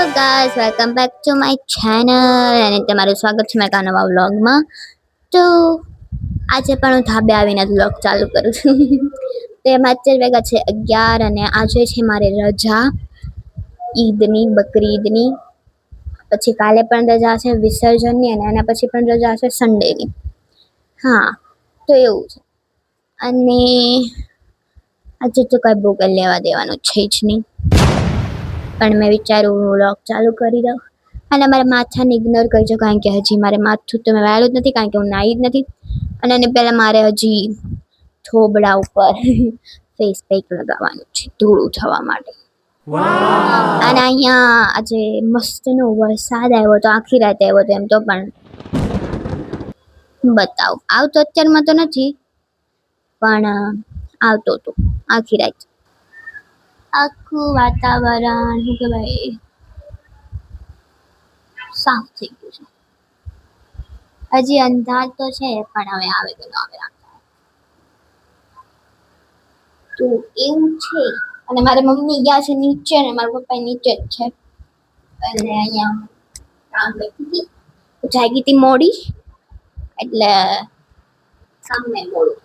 Guys welcome back to my channel અને તમારું સ્વાગત છે મારા નવા વ્લોગમાં. તો આજે પણ હું ધાબે આવીને વ્લોગ ચાલુ કરું છું. તો એમાં અત્યારે વાગ્યા છે 11 અને આજે છે મારે રજા ઈદની, બકરી ઈદની. પછી કાલે પણ રજા છે વિસર્જનની અને એના પછી પણ રજા છે સન્ડેની. હા તો એવું છે અને આજે તો કઈ બહુ કઈ લેવા દેવાનું છે જ નહીં, પણ મેં વિચાર્યું વ્લોગ ચાલુ કરી દઉં અને મારા માથાને ઇગ્નોર કરજો, કારણ કે હજી મારે માથું તો મેં વાળ્યું જ નથી, કારણ કે હું નાહી જ નથી. અને એને પહેલાં મારે હજી થોબડા ઉપર ફેસ પેક લગાવવાનું છે ધૂળું થવા માટે. અને અહીંયા આજે મસ્તનો વરસાદ આવ્યો તો, આખી રાત આવ્યો તો. એમ તો પણ બતાવો આવતો અત્યારમાં તો નથી, પણ આવતો હતો આખી રાત. આખું વાતાવરણ શું કહેવાય સાફ થઈ ગયું છે. હજી અંધાર તો છે પણ હવે આવે કે ન આવે તો એવું છે. અને મારા મમ્મી ગયા છે નીચે અને મારા પપ્પા નીચે જ છે. અને અહીંયા કામ કરતી હતી, જાગી હતી મોડી એટલે કામને મોડું.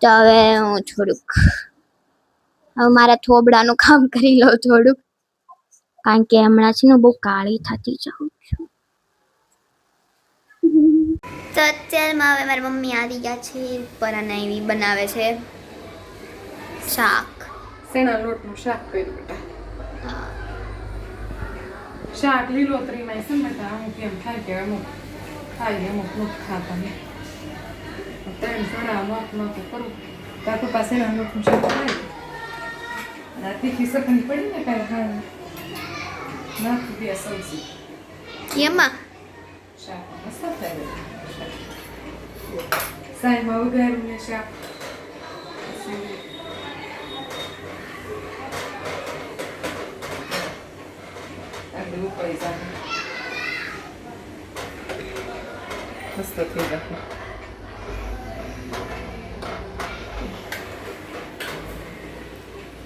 તો હવે હું થોડુંક મારા થોબડાનું કામ કરી લઉં થોડુંક, કારણ કે હમણાં છે ને બહુ કાળી થતી જાઉં છું. તો અત્યારમાં હવે મારી મમ્મી આવી ગયા છે ઉપર અને એવી બનાવે છે શાક. શેના લોટનું શાક કર્યું બેટા? શાક લીલોતરીમાં છે ને બેટા, અમુક એમ થાય કે અમુક ખાઈ અમુક નથી ખાતા ને. ત્રણ સણા લોટનું તો કરું તાર પપ્પા શેના લોટનું શાક ખાય. અને આ તીખી સખની પડી ને કાંઈ ખાવાનું નાખી દે સબ્જી એમાં શાક મસ્ત થાય. સાઈમાં વઘાર્યું ને શાક ઉકળી જાય મસ્ત થઈ જાય.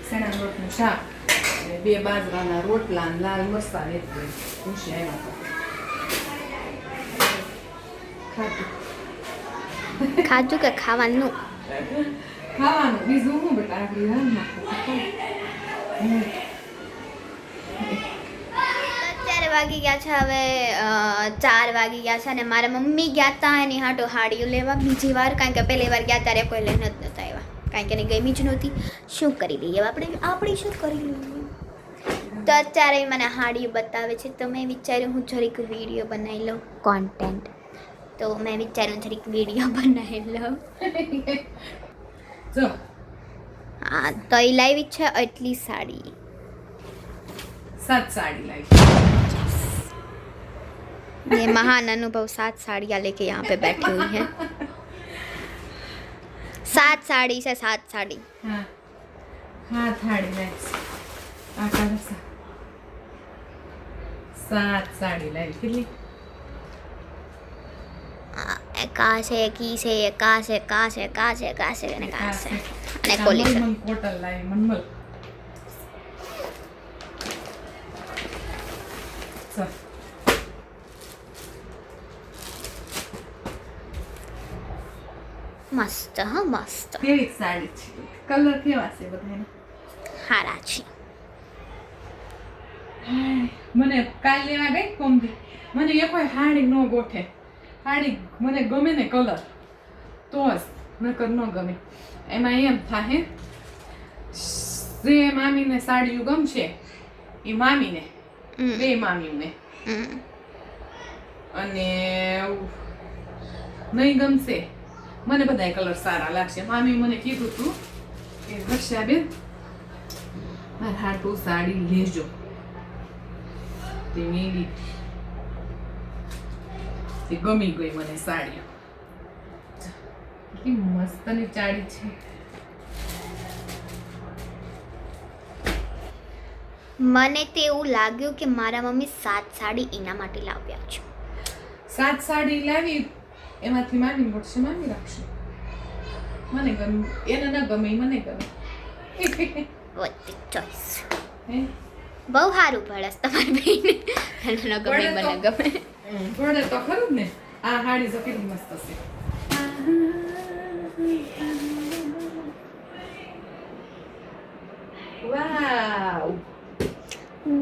શેના લોટનું શાક અને 2 બાજરાના રોટલા અને લાલ મરચાં ને ખુશી આવ્યા હતા. ખાધું કે ખાવાનું? ખાવાનું બીજું શું બેટા, આગળ રાન નાખું. અત્યારે વાગી ગયા છે હવે 4 વાગી ગયા છે અને મારા મમ્મી ગયા હતા એની હાટો હાડીઓ લેવા બીજી વાર, કારણ કે પહેલી વાર ગયા ત્યારે કોઈ લઈને જ નહોતા આવ્યા, કારણ કે એને ગમી જ નહોતી. શું કરી લઈએ આપણે શું કરી લઈએ. તો અત્યારે મને હાડીઓ બતાવે છે તો મેં વિચાર્યું હું જરીક વિડીયો બનાવી લઉં કોન્ટેન્ટ. તો મેં વિચાર્યું જરીક વિડીયો બનાવી લઉં. જો હા તો એ લાવી છે એટલી સાડી 7 સાડી લાવી. ये महान अनुभव 7 साड़ियाँ लेके यहाँ पे बैठी हुई हैं. 7 साड़ी से 7 साड़ी. હા હા થાળી લાવી. આ કાઢા 7 સાડી લાવી. કેટલી? કાશે કીસે કાશે કાશે કાશે કાશે અને કાશે અને કોલી છે. કોટલ લાવી મનમલ. ચાલ મસ્ત હા મસ્ત. કેવી સાડી છે? કલર કેવા છે બધાને? હારા છે. મને કાલ લેવા ગઈ કોમથી, મને એ કોઈ હાડી ન ગોઠે. હાડી મને ગમે ને કલર તો જ, નકર ન ગમે. એમાં એમ થાય જે મામીને સાડીઓ ગમશે એ મામીને, બે મામીને, અને નહીં ગમશે મને બધા કલર સારા લાગશે. મામી મને કીધું તું કે વર્ષાબેન મારા હાટુ સાડી લેજો. તે મેં લીધી, તે ગમી ગઈ મને સાડી. કેટલી મસ્તની સાડી છે. મને તો એવું લાગ્યું કે મારા મમ્મી 7 સાડી એના માટે લાવ્યા છે. 7 સાડી લાવી, એમાંથી મામી મોટશે મામી રાખશે. મને ગમે એને ન ગમે મને ગમે. Vote the choice. હે બહુ સારું પડે છે તમારી બેન ન ગમે પડે મને તો- ગમે પડે તો ખરું જ ને આ હાડી જો કેટલી મસ્ત છે વાવ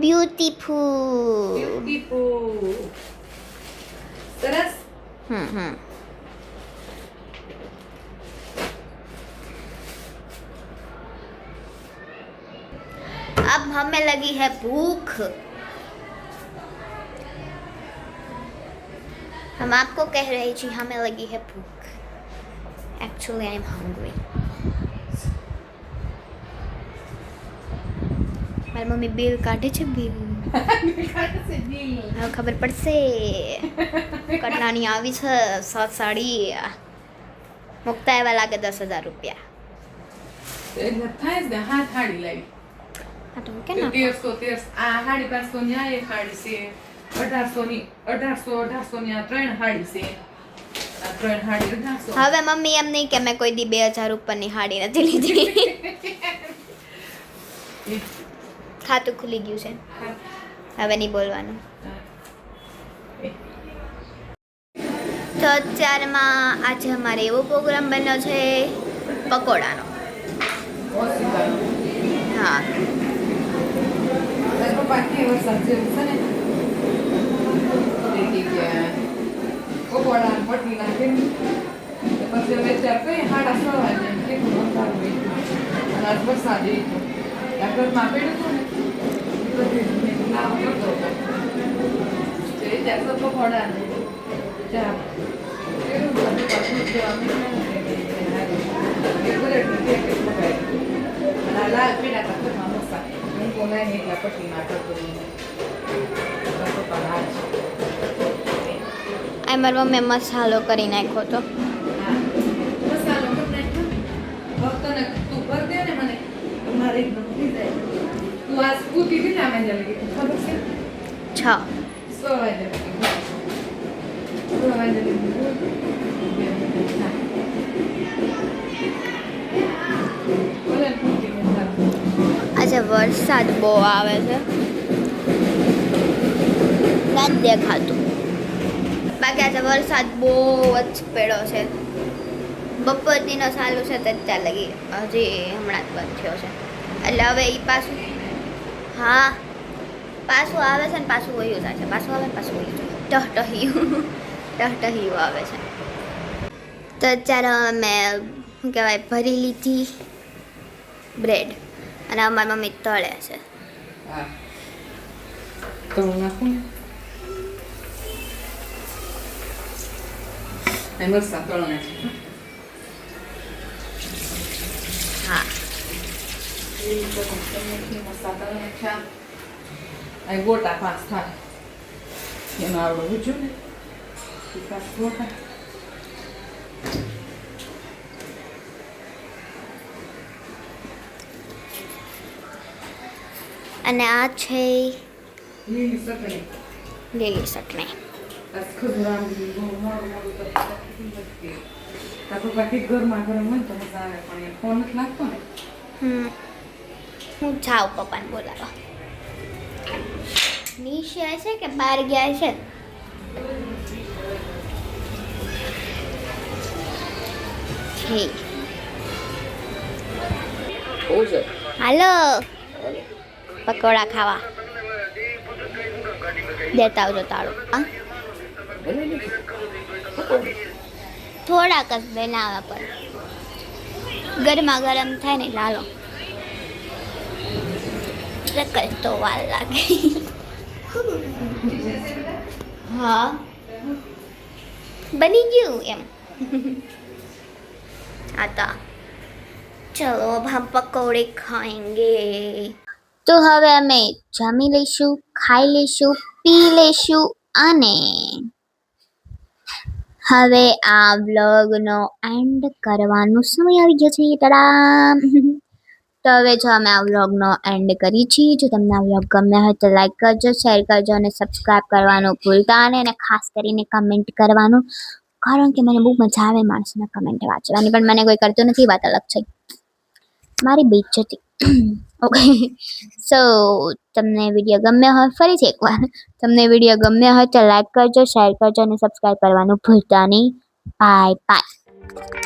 બ્યુટીફુલ બ્યુટીફુલ સરસ हम्म अब हमें लगी है भूख हम आपको कह रहे छी हमें लगी है भूख एक्चुअली आई एम हंग्री મારી મમ્મી બિલ કાઢે છે બિલ હવે ખબર પડશે કેટલાની આવી છે સાડી મુકતા એવા લાગે 10,000 રૂપિયા એટલે થાય જ ને હાથ હાડી લાવી હા તો મૂકે ના 1300 આ હાડી 500 ની આ એક હાડી છે 1800 ની આ ત્રણ હાડી છે આ ત્રણ હાડી 1800 હવે મમ્મી એમ નહીં કે મેં કોઈ દી 2,000 ઉપરની હાડી નથી લીધી ખાતું ખુલી ગયું છે હવે નહીં બોલવાનું તો અત્યારમાં આજે અમારે એવો પ્રોગ્રામ બન્યો છે પકોડાનો હા બાકી વરસાદ જેવું છે ને પકોડા પટલી નાખે પછી હવે ચાર કઈ 6:30 વાગે કેટલું અંધારું હોય અને આજ વરસાદ એવો ઘરમાં પડ્યું હતું ને બધી લાવ કરતો હતો જે ચારસો પકોડા ને ચા એવું બધું પાછું જવા લાલ પીડા ઘરમાં મસ્તા હું બોલાય એટલા પટલી નાખતો આ મારી મમ્મી મસાલો કરી નાખ્યો તો મસાલો તને તું ભર દે ને મને મારે એક નોકરી જાય તું આ સ્કૂટી કેટલા વાગે લગી ખબર છે 6 6 વાગે લગી 6 વાગે લગી બોલે સ્કૂટી ને આજે વરસાદ બહુ આવે છે નથી દેખાતું બાકી આજે વરસાદ બહુ જ પડ્યો છે બપોરથીનો ચાલુ છે તો અત્યાર લગી હજી હમણાં જ બંધ થયો છે એટલે હવે એ પાછું હા પાછું આવે છે ને પાછું વયું જાય છે પાછું આવે ને પાછું વયું જાય ટહટહિયું આવે છે તો અત્યારે મેં શું કહેવાય ભરી લીધી બ્રેડ અને અમારી મમ્મી તળે છે હા તો નાખું ને મરસા તળો ને હા અહીં ગોટા 5 થાય એનો આવડો ઊંચું ને 5 ગોટા અને આ છે લીલી ચટણી લીલી ચટણી આ ખજૂરાની બહુ મોડું મોડું કરતી તાકો બાકી ગરમા ગરમ હોય તો મજા આવે પણ એ ફોન નથી લાગતો ને હું જાઉં પપ્પાને બોલાવા નીચે છે કે બહાર ગયા છે ઠીક હાલો પકોડા ખાવા દેતા આવજો તાળું હા થોડાક જ બનાવવા પડે ગરમા ગરમ થાય ને લાલો રકલ તો વાર લાગે હા બની ગયું એમ आता चलो अब हम पकौड़े खाएंगे તો હવે અમે જમી લઈશું ખાઈ લઈશું પી લઈશું અને હવે આ વ્લોગનો એન્ડ કરવાનો સમય આવી ગયો છે તડામ તો હવે જો અમે આ વ્લોગનો એન્ડ કરીએ છીએ જો તમને આ વ્લોગ ગમ્યો હોય તો લાઈક કરજો શેર કરજો અને સબસ્ક્રાઈબ કરવાનું ભૂલતા નહીં અને ખાસ કરીને કમેન્ટ કરવાનું કારણ કે મને બહુ મજા આવે માણસના કમેન્ટ વાંચવાની પણ મને કોઈ કરતું નથી વાત અલગ છે મારી બેઇજ્જતી ઓકે સો તમને વિડીયો ગમ્યો હોય ફરીથી એકવાર તમને વિડીયો ગમ્યો હોય તો લાઈક કરજો શેર કરજો અને સબસ્ક્રાઈબ કરવાનું ભૂલતા નહીં બાય બાય